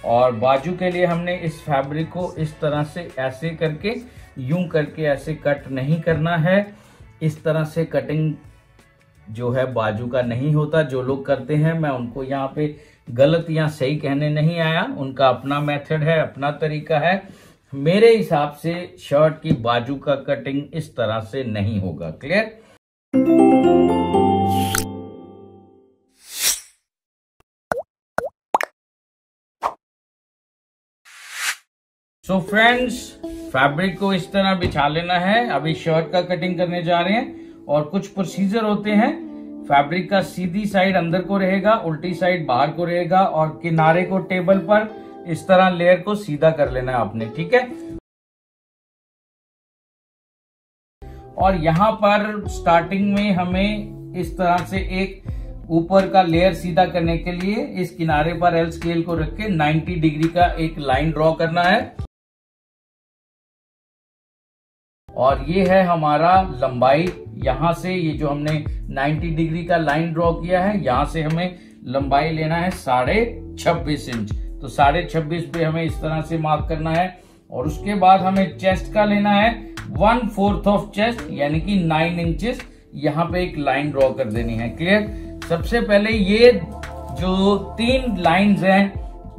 और बाजू के लिए हमने इस फैब्रिक को इस तरह से ऐसे करके यूं करके ऐसे कट नहीं करना है। इस तरह से कटिंग जो है बाजू का नहीं होता। जो लोग करते हैं मैं उनको यहाँ पे गलत या सही कहने नहीं आया, उनका अपना मेथड है, अपना तरीका है। मेरे हिसाब से शर्ट की बाजू का कटिंग इस तरह से नहीं होगा। क्लियर? सो फ्रेंड्स, फैब्रिक को इस तरह बिछा लेना है। अभी शर्ट का कटिंग करने जा रहे हैं और कुछ प्रोसीजर होते हैं। फैब्रिक का सीधी साइड अंदर को रहेगा, उल्टी साइड बाहर को रहेगा और किनारे को टेबल पर इस तरह लेयर को सीधा कर लेना है आपने। ठीक है? और यहाँ पर स्टार्टिंग में हमें इस तरह से एक ऊपर का लेयर सीधा करने के लिए इस किनारे पर एल स्केल को रख के 90 डिग्री का एक लाइन ड्रॉ करना है। और ये है हमारा लंबाई। यहां से ये जो हमने 90 डिग्री का लाइन ड्रॉ किया है, यहां से हमें लंबाई लेना है 26.5 इंच। तो 26.5 पे हमें इस तरह से मार्क करना है। और उसके बाद हमें चेस्ट का लेना है 1/4 ऑफ चेस्ट, यानी कि 9 इंचेस। यहाँ पे एक लाइन ड्रॉ कर देनी है। क्लियर? सबसे पहले ये जो 3 लाइंस हैं,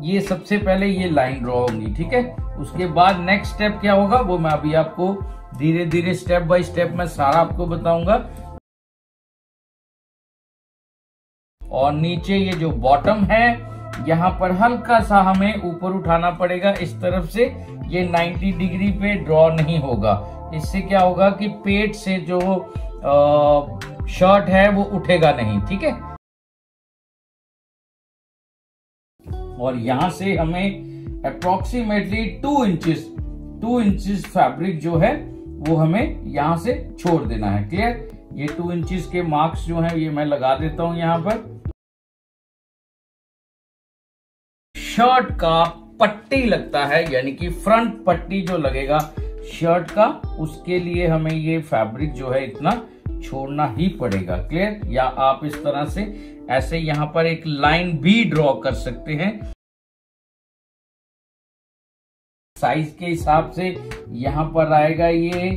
ये सबसे पहले ये लाइन ड्रॉ होंगी। ठीक है? उसके बाद नेक्स्ट स्टेप क्या होगा वो मैं अभी आपको धीरे धीरे स्टेप बाय स्टेप में सारा आपको बताऊंगा। और नीचे ये जो बॉटम है, यहाँ पर हल्का सा हमें ऊपर उठाना पड़ेगा इस तरफ से। ये 90 डिग्री पे ड्रॉ नहीं होगा। इससे क्या होगा कि पेट से जो शर्ट है वो उठेगा नहीं। ठीक है? और यहां से हमें अप्रोक्सीमेटली 2 इंचेस फैब्रिक जो है वो हमें यहां से छोड़ देना है। क्लियर? ये 2 इंचेस के मार्क्स जो हैं ये मैं लगा देता हूं यहां पर। शर्ट का पट्टी लगता है, यानी कि फ्रंट पट्टी जो लगेगा शर्ट का, उसके लिए हमें ये फैब्रिक जो है इतना छोड़ना ही पड़ेगा। क्लियर? या आप इस तरह से ऐसे यहां पर एक लाइन भी ड्रॉ कर सकते हैं। साइज के हिसाब से यहां पर आएगा ये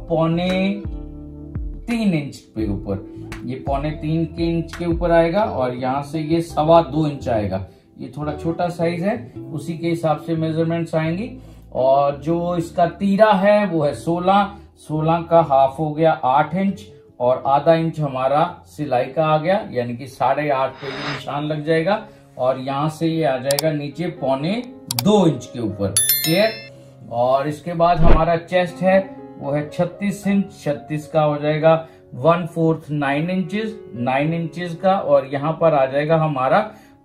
3.25 इंच पे ऊपर। ये 3.25 इंच के ऊपर आएगा और यहां से ये 2.25 इंच आएगा। ये थोड़ा छोटा साइज है, उसी के हिसाब से मेजरमेंट्स आएंगी। और जो इसका तीरा है वो है 16 का हाफ हो गया 8 इंच और आधा इंच हमारा सिलाई का आ गया, यानी कि 8.5 पे ये निशान लग जाएगा। और यहां से ये आ जाएगा नीचे 2.25 इंच के ऊपर। क्लियर? और इसके बाद हमारा चेस्ट है वो है 36 इंच। 36 का हो जाएगा 1/4 9 इंचेस का। और यहाँ पर आ जाएगा हमारा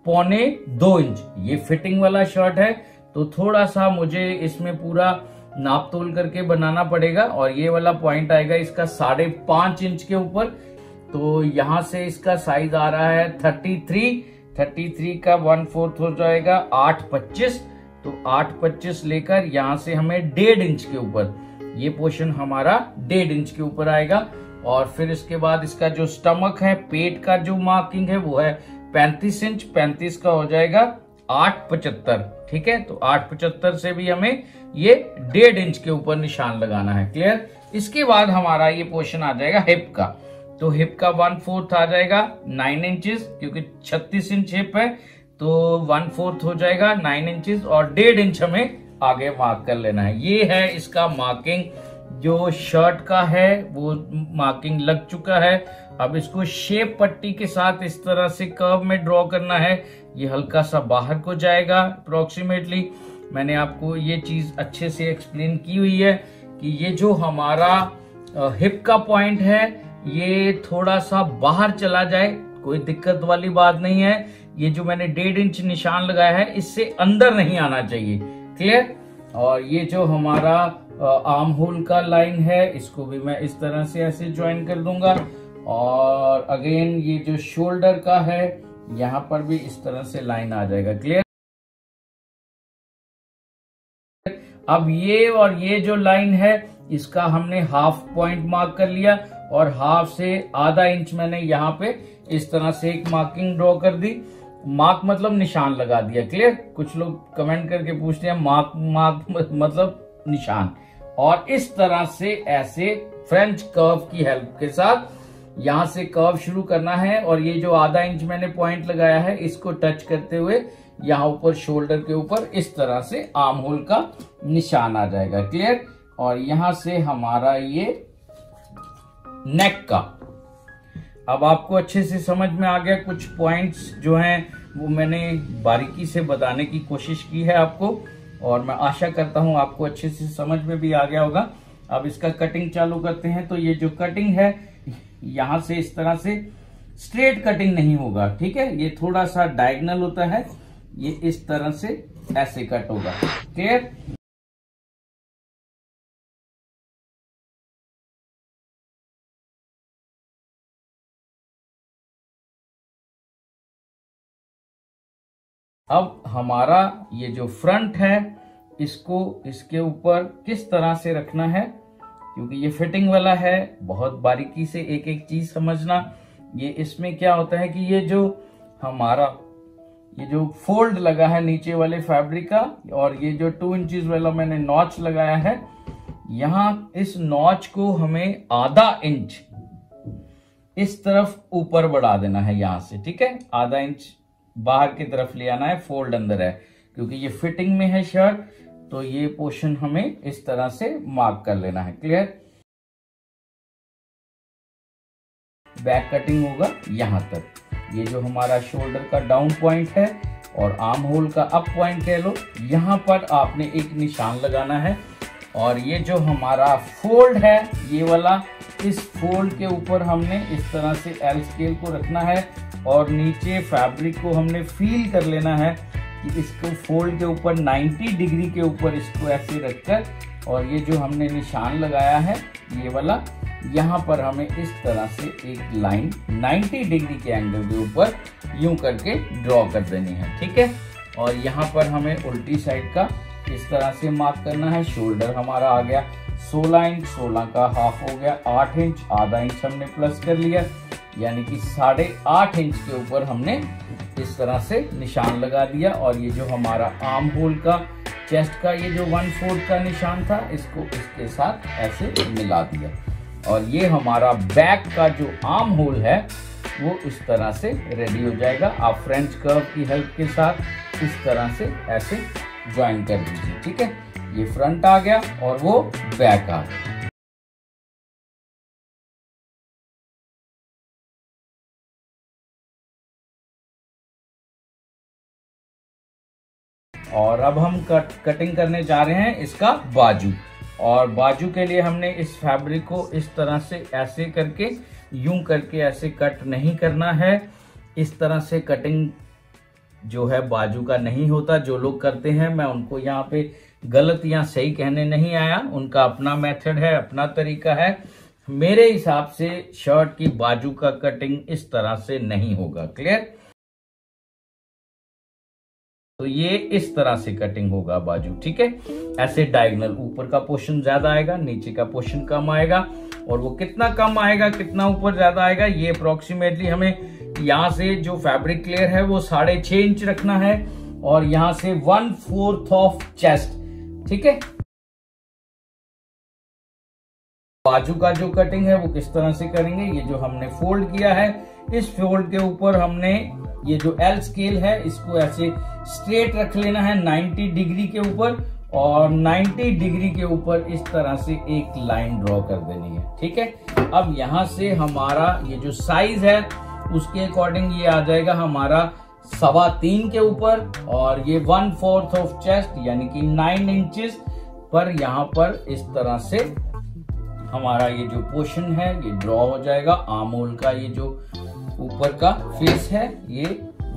2.25 इंच। ये फिटिंग वाला शर्ट है तो थोड़ा सा मुझे इसमें पूरा नाप तोल करके बनाना पड़ेगा। और ये वाला पॉइंट आएगा इसका 5.5 इंच के ऊपर। तो यहाँ से इसका साइज आ रहा है 33 का 1/4 हो जाएगा 8.25। तो 8.25 लेकर यहाँ से हमें 1.5 इंच के ऊपर, ये पोर्शन हमारा 1.5 इंच के ऊपर आएगा। और फिर इसके बाद इसका जो स्टमक है, पेट का जो मार्किंग है वो है 35 इंच। 35 का हो जाएगा 8.75। ठीक है? तो 8.75 से भी हमें ये 1.5 इंच के ऊपर निशान लगाना है। क्लियर? इसके बाद हमारा ये पोर्शन आ जाएगा हिप का। तो हिप का 1/4 आ जाएगा 9 इंचेस, क्योंकि 36 इंच हिप है तो 1/4 हो जाएगा 9 इंचेस। और 1.5 इंच हमें आगे मार्क कर लेना है। ये है इसका मार्किंग। जो शर्ट का है वो मार्किंग लग चुका है। अब इसको शेप पट्टी के साथ इस तरह से कर्व में ड्रॉ करना है। ये हल्का सा बाहर को जाएगा अप्रोक्सीमेटली। मैंने आपको ये चीज अच्छे से एक्सप्लेन की हुई है कि ये जो हमारा हिप का पॉइंट है ये थोड़ा सा बाहर चला जाए, कोई दिक्कत वाली बात नहीं है। ये जो मैंने 1.5 इंच निशान लगाया है इससे अंदर नहीं आना चाहिए। क्लियर? और ये जो हमारा आर्म होल का लाइन है इसको भी मैं इस तरह से ऐसे ज्वाइन कर दूंगा। और अगेन ये जो शोल्डर का है यहां पर भी इस तरह से लाइन आ जाएगा। क्लियर? अब ये और ये जो लाइन है इसका हमने हाफ पॉइंट मार्क कर लिया और हाफ से आधा इंच मैंने यहाँ पे इस तरह से एक मार्किंग ड्रॉ कर दी। मार्क मतलब निशान लगा दिया। क्लियर? कुछ लोग कमेंट करके पूछते हैं मार्क मार्क मतलब निशान। और इस तरह से ऐसे फ्रेंच कर्व की हेल्प के साथ यहां से कर्व शुरू करना है और ये जो आधा इंच मैंने पॉइंट लगाया है इसको टच करते हुए यहाँ ऊपर शोल्डर के ऊपर इस तरह से आर्म होल का निशान आ जाएगा। क्लियर? और यहां से हमारा ये नेक का, अब आपको अच्छे से समझ में आ गया। कुछ पॉइंट्स जो हैं वो मैंने बारीकी से बताने की कोशिश की है आपको, और मैं आशा करता हूं आपको अच्छे से समझ में भी आ गया होगा। अब इसका कटिंग चालू करते हैं। तो ये जो कटिंग है यहां से इस तरह से स्ट्रेट कटिंग नहीं होगा, ठीक है, ये थोड़ा सा डायगोनल होता है, ये इस तरह से ऐसे कट होगा। क्लियर? अब हमारा ये जो फ्रंट है इसको इसके ऊपर किस तरह से रखना है, क्योंकि ये फिटिंग वाला है, बहुत बारीकी से एक एक चीज समझना। ये इसमें क्या होता है कि ये जो हमारा ये जो फोल्ड लगा है नीचे वाले फैब्रिक का, और ये जो 2 इंचेस वाला मैंने नॉच लगाया है, यहां इस नॉच को हमें आधा इंच इस तरफ ऊपर बढ़ा देना है यहां से, ठीक है, आधा इंच बाहर की तरफ ले आना है। फोल्ड अंदर है क्योंकि ये फिटिंग में है शर्ट, तो ये पोर्शन हमें इस तरह से मार्क कर लेना है। क्लियर? बैक कटिंग होगा यहां तक। ये जो हमारा शोल्डर का डाउन पॉइंट है और आर्म होल का अप पॉइंट कह लो, यहां पर आपने एक निशान लगाना है। और ये जो हमारा फोल्ड है ये वाला, इस फोल्ड के ऊपर हमने इस तरह से एल स्केल को रखना है और नीचे फैब्रिक को हमने फील कर लेना है कि इसको फोल्ड के ऊपर 90 डिग्री के ऊपर इसको ऐसे रखकर, और ये जो हमने निशान लगाया है ये वाला, यहाँ पर हमें इस तरह से एक लाइन 90 डिग्री के एंगल के ऊपर यूं करके ड्रॉ कर देनी है, ठीक है। और यहाँ पर हमें उल्टी साइड का इस तरह से मार्क करना है। शोल्डर हमारा आ गया 16 इंच, 16 का हाफ हो गया 8 इंच, आधा इंच हमने प्लस कर लिया, यानी कि 8.5 इंच के ऊपर हमने इस तरह से निशान लगा दिया। और ये जो हमारा आर्म होल का चेस्ट का ये जो 1/4 का निशान था, इसको इसके साथ ऐसे मिला दिया। और ये हमारा बैक का जो आर्म होल है वो इस तरह से रेडी हो जाएगा। आप फ्रेंच कर्व की हेल्प के साथ इस तरह से ऐसे ज्वाइन कर दीजिए, ठीक है। ये फ्रंट आ गया और वो बैक आ गया। और अब हम कटिंग करने जा रहे हैं इसका बाजू। और बाजू के लिए हमने इस फैब्रिक को इस तरह से ऐसे करके यूं करके ऐसे कट नहीं करना है। इस तरह से कटिंग जो है बाजू का नहीं होता। जो लोग करते हैं मैं उनको यहाँ पे गलत या सही कहने नहीं आया, उनका अपना मेथड है, अपना तरीका है। मेरे हिसाब से शर्ट की बाजू का कटिंग इस तरह से नहीं होगा। क्लियर? तो ये इस तरह से कटिंग होगा बाजू, ठीक है। ऐसे डायगोनल, ऊपर का पोर्शन ज्यादा आएगा, नीचे का पोर्शन कम आएगा। और वो कितना कम आएगा कितना ऊपर ज्यादा आएगा, ये अप्रोक्सीमेटली हमें यहाँ से जो फैब्रिक लेयर है वो 6.5 इंच रखना है, और यहाँ से 1/4 ऑफ चेस्ट, ठीक है। बाजू का जो कटिंग है वो किस तरह से करेंगे, ये जो हमने फोल्ड किया है, इस फोल्ड के ऊपर हमने ये जो एल स्केल है इसको ऐसे स्ट्रेट रख लेना है 90 डिग्री के ऊपर, और 90 डिग्री के ऊपर इस तरह से एक लाइन ड्रॉ कर देनी है, ठीक है। अब यहाँ से हमारा ये जो साइज है उसके अकॉर्डिंग ये आ जाएगा हमारा 3.25 के ऊपर, और ये 1/4 ऑफ चेस्ट यानी कि 9 इंचेस पर यहाँ पर इस तरह से हमारा ये जो पोर्शन है ये ड्रॉ हो जाएगा। आर्म होल का ये जो ऊपर का फेस है ये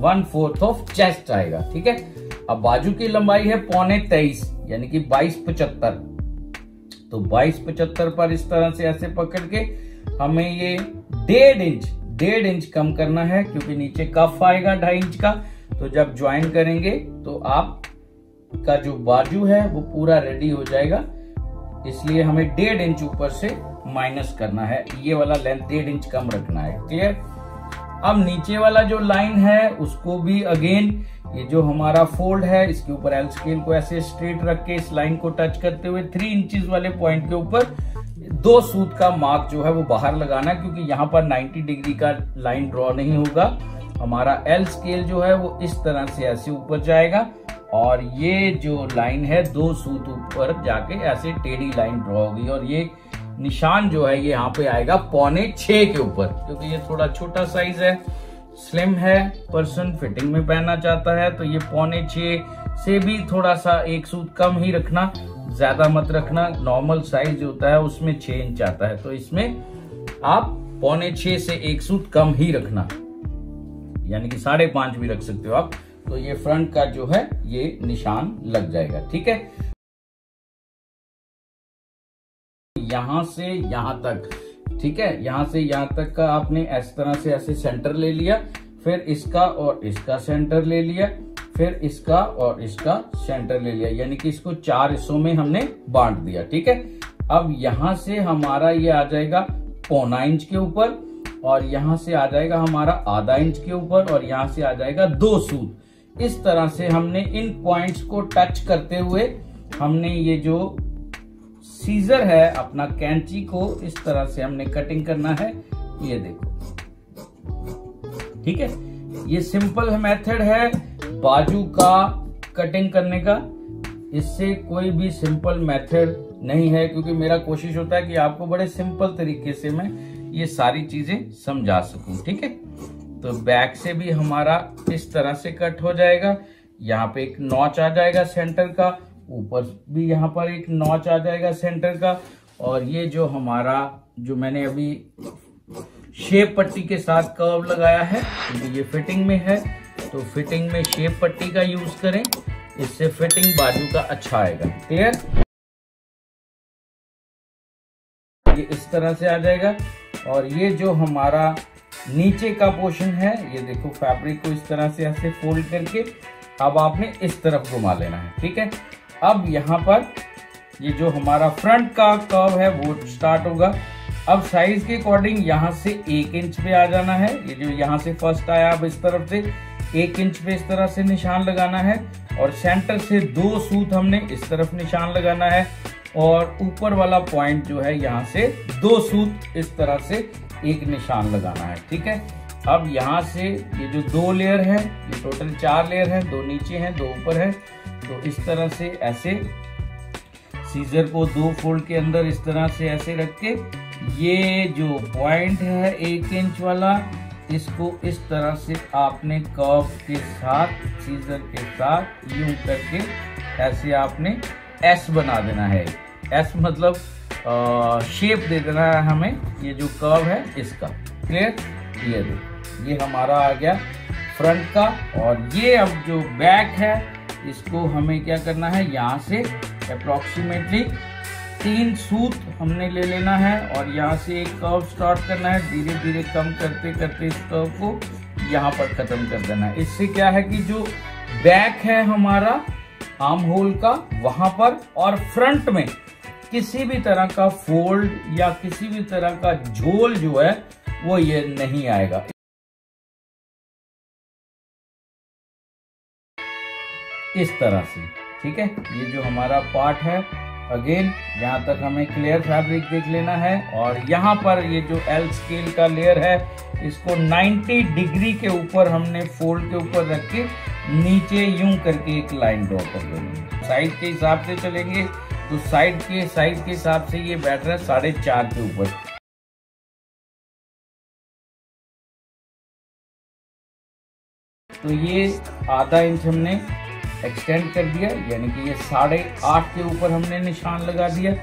1/4 ऑफ चेस्ट आएगा, ठीक है। अब बाजू की लंबाई है 2.25 यानी कि 22.75। तो 22.75 पर इस तरह से ऐसे पकड़ के हमें ये 1.5 इंच कम करना है, क्योंकि नीचे कफ आएगा 2.5 इंच का। तो जब ज्वाइन करेंगे तो आप का जो बाजू है वो पूरा रेडी हो जाएगा, इसलिए हमें 1.5 इंच ऊपर से माइनस करना है। ये वाला लेंथ 1.5 इंच कम रखना है। क्लियर? अब नीचे वाला जो लाइन है उसको भी अगेन ये जो हमारा फोल्ड है इसके ऊपर एल स्केल को ऐसे स्ट्रेट रख के इस लाइन को टच करते हुए 3 इंचेस वाले पॉइंट के ऊपर 2 सूत का मार्क जो है वो बाहर लगाना, क्योंकि यहाँ पर 90 डिग्री का लाइन ड्रॉ नहीं होगा। हमारा एल स्केल जो है वो इस तरह से ऐसे ऊपर जाएगा और ये जो लाइन है 2 सूत ऊपर जाके ऐसे टेढ़ी लाइन ड्रॉ होगी और ये निशान जो है ये यहाँ पे आएगा 5.25 के ऊपर, क्योंकि ये थोड़ा छोटा साइज है, स्लिम है, पर्सन फिटिंग में पहनना चाहता है तो ये 5.25 से भी थोड़ा सा 1 सूत कम ही रखना, ज्यादा मत रखना। नॉर्मल साइज जो होता है उसमें 6 इंच आता है तो इसमें आप 5.25 से 1 सूत कम ही रखना, यानी कि 5.5 भी रख सकते हो आप। तो ये फ्रंट का जो है ये निशान लग जाएगा। ठीक है, यहां से यहां तक, ठीक है, यहां से यहां तक का आपने इस तरह से ऐसे सेंटर ले लिया, फिर इसका और इसका सेंटर ले लिया, फिर इसका और इसका सेंटर ले लिया, यानी कि इसको 4 हिस्सों में हमने बांट दिया। ठीक है, अब यहां से हमारा ये आ जाएगा 0.25 इंच के ऊपर और यहां से आ जाएगा हमारा ½ इंच के ऊपर और यहां से आ जाएगा 2 सूत। इस तरह से हमने इन पॉइंट्स को टच करते हुए हमने ये जो सीजर है अपना कैंची को इस तरह से हमने कटिंग करना है, ये देखो। ठीक है, ये सिंपल मेथड है बाजू का कटिंग करने का, इससे कोई भी सिंपल मेथड नहीं है, क्योंकि मेरा कोशिश होता है कि आपको बड़े सिंपल तरीके से मैं ये सारी चीजें समझा सकूं। ठीक है, तो बैक से भी हमारा इस तरह से कट हो जाएगा, यहाँ पे एक नॉच आ जाएगा सेंटर का, ऊपर भी यहाँ पर एक नॉच आ जाएगा सेंटर का, और ये जो हमारा जो मैंने अभी शेप पट्टी के साथ कर्व लगाया है क्योंकि ये फिटिंग में है, तो फिटिंग में शेप पट्टी का यूज करें, इससे फिटिंग बाजू का अच्छा आएगा। क्लियर, ये इस तरह से आ जाएगा। और ये जो हमारा नीचे का पोर्शन है, ये देखो फैब्रिक को इस तरह से ऐसे फोल्ड करके अब आपने इस तरफ घुमा लेना है। ठीक है, अब यहाँ पर ये जो हमारा फ्रंट का कर्व है वो स्टार्ट होगा। अब साइज के अकॉर्डिंग यहाँ से 1 इंच पे आ जाना है, ये जो यहाँ से फर्स्ट आया अब इस तरफ से 1 इंच पे इस तरह से निशान लगाना है और सेंटर से 2 सूत हमने इस तरफ निशान लगाना है और ऊपर वाला पॉइंट जो है यहाँ से 2 सूत इस तरह से एक निशान लगाना है। ठीक है, अब यहाँ से ये जो 2 लेयर है, ये टोटल 4 लेयर है, 2 नीचे हैं 2 ऊपर है, तो इस तरह से ऐसे सीजर को 2 फोल्ड के अंदर इस तरह से ऐसे रख के ये जो पॉइंट है 1 इंच वाला, इसको इस तरह से आपने कर्व के साथ सीजर के साथ यूं करके ऐसे आपने एस बना देना है। एस मतलब शेप दे देना है हमें, ये जो कर्व है इसका। क्लियर, ये देखो ये हमारा आ गया फ्रंट का। और ये अब जो बैक है इसको हमें क्या करना है, यहाँ से अप्रोक्सीमेटली 3 सूत हमने ले लेना है और यहाँ से एक कर्व स्टार्ट करना है, धीरे धीरे कम करते करते इस कर्व को यहाँ पर खत्म कर देना है। इससे क्या है कि जो बैक है हमारा आर्म होल का वहां पर और फ्रंट में किसी भी तरह का फोल्ड या किसी भी तरह का झोल जो है वो ये नहीं आएगा। इस तरह से। ठीक है, ये जो हमारा पार्ट है अगेन यहाँ तक हमें क्लियर फैब्रिक देख लेना है और यहाँ पर ये जो एल स्केल का लेयर है इसको 90 डिग्री के ऊपर हमने फोल्ड के ऊपर रख के नीचे यूं करके एक लाइन ड्रॉ कर देंगे। साइड के हिसाब से चलेंगे तो साइड के हिसाब से ये बैठ रहा है 4.5 के ऊपर। तो ये ½ इंच हमने एक्सटेंड कर दिया, यानी कि ये 8.5 के ऊपर हमने निशान लगा दिया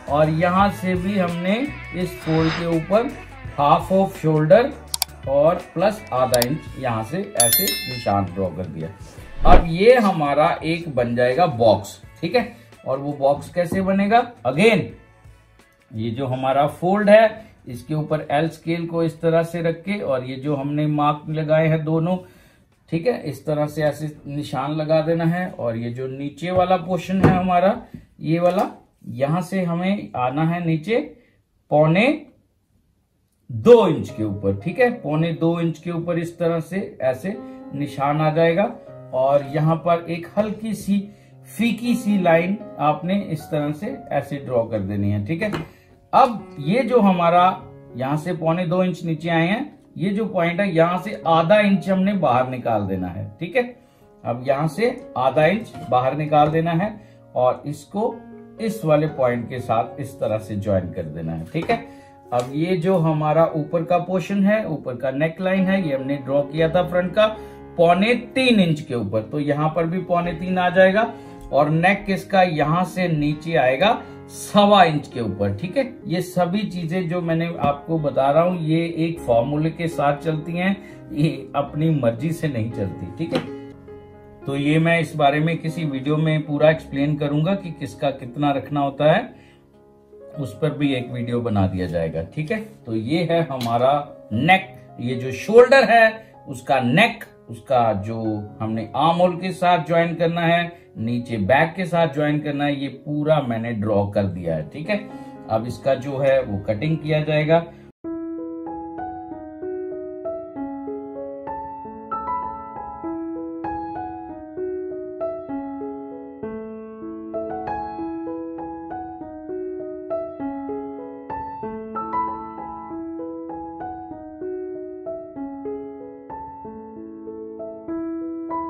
और यहाँ से भी हमने इस फोल्ड के ऊपर हाफ ऑफ शोल्डर और प्लस ½ इंच यहाँ से ऐसे निशान ड्रॉ कर दिया। अब ये हमारा एक बन जाएगा बॉक्स। ठीक है, और वो बॉक्स कैसे बनेगा, अगेन ये जो हमारा फोल्ड है इसके ऊपर एल स्केल को इस तरह से रख के और ये जो हमने मार्क लगाए हैं दोनों, ठीक है, इस तरह से ऐसे निशान लगा देना है। और ये जो नीचे वाला पोर्शन है हमारा ये वाला, यहां से हमें आना है नीचे 2 इंच के ऊपर, ठीक है, 2.25 इंच के ऊपर इस तरह से ऐसे निशान आ जाएगा। और यहाँ पर एक हल्की सी फीकी सी लाइन आपने इस तरह से ऐसे ड्रॉ कर देनी है, ठीक है। अब ये जो हमारा यहाँ से 2.25 इंच नीचे आए हैं, ये जो पॉइंट है यहाँ से ½ इंच हमने बाहर निकाल देना है, ठीक है। अब यहाँ से ½ इंच बाहर निकाल देना है और इसको इस वाले पॉइंट के साथ इस तरह से ज्वाइन कर देना है, ठीक है। अब ये जो हमारा ऊपर का पोर्शन है, ऊपर का नेक लाइन है, ये हमने ड्रॉ किया था फ्रंट का 3.25 इंच के ऊपर, तो यहाँ पर भी 3.25 आ जाएगा और नेक इसका यहाँ से नीचे आएगा 1.25 इंच के ऊपर, ठीक है। ये सभी चीजें जो मैंने आपको बता रहा हूं ये एक फॉर्मूले के साथ चलती हैं, ये अपनी मर्जी से नहीं चलती, ठीक है। तो ये मैं इस बारे में किसी वीडियो में पूरा एक्सप्लेन करूंगा कि किसका कितना रखना होता है, उस पर भी एक वीडियो बना दिया जाएगा, ठीक है। तो ये है हमारा नेक, ये जो शोल्डर है उसका नेक, उसका जो हमने आर्म होल के साथ ज्वाइन करना है, नीचे बैक के साथ ज्वाइन करना है, ये पूरा मैंने ड्रॉ कर दिया है, ठीक है। अब इसका जो है वो कटिंग किया जाएगा।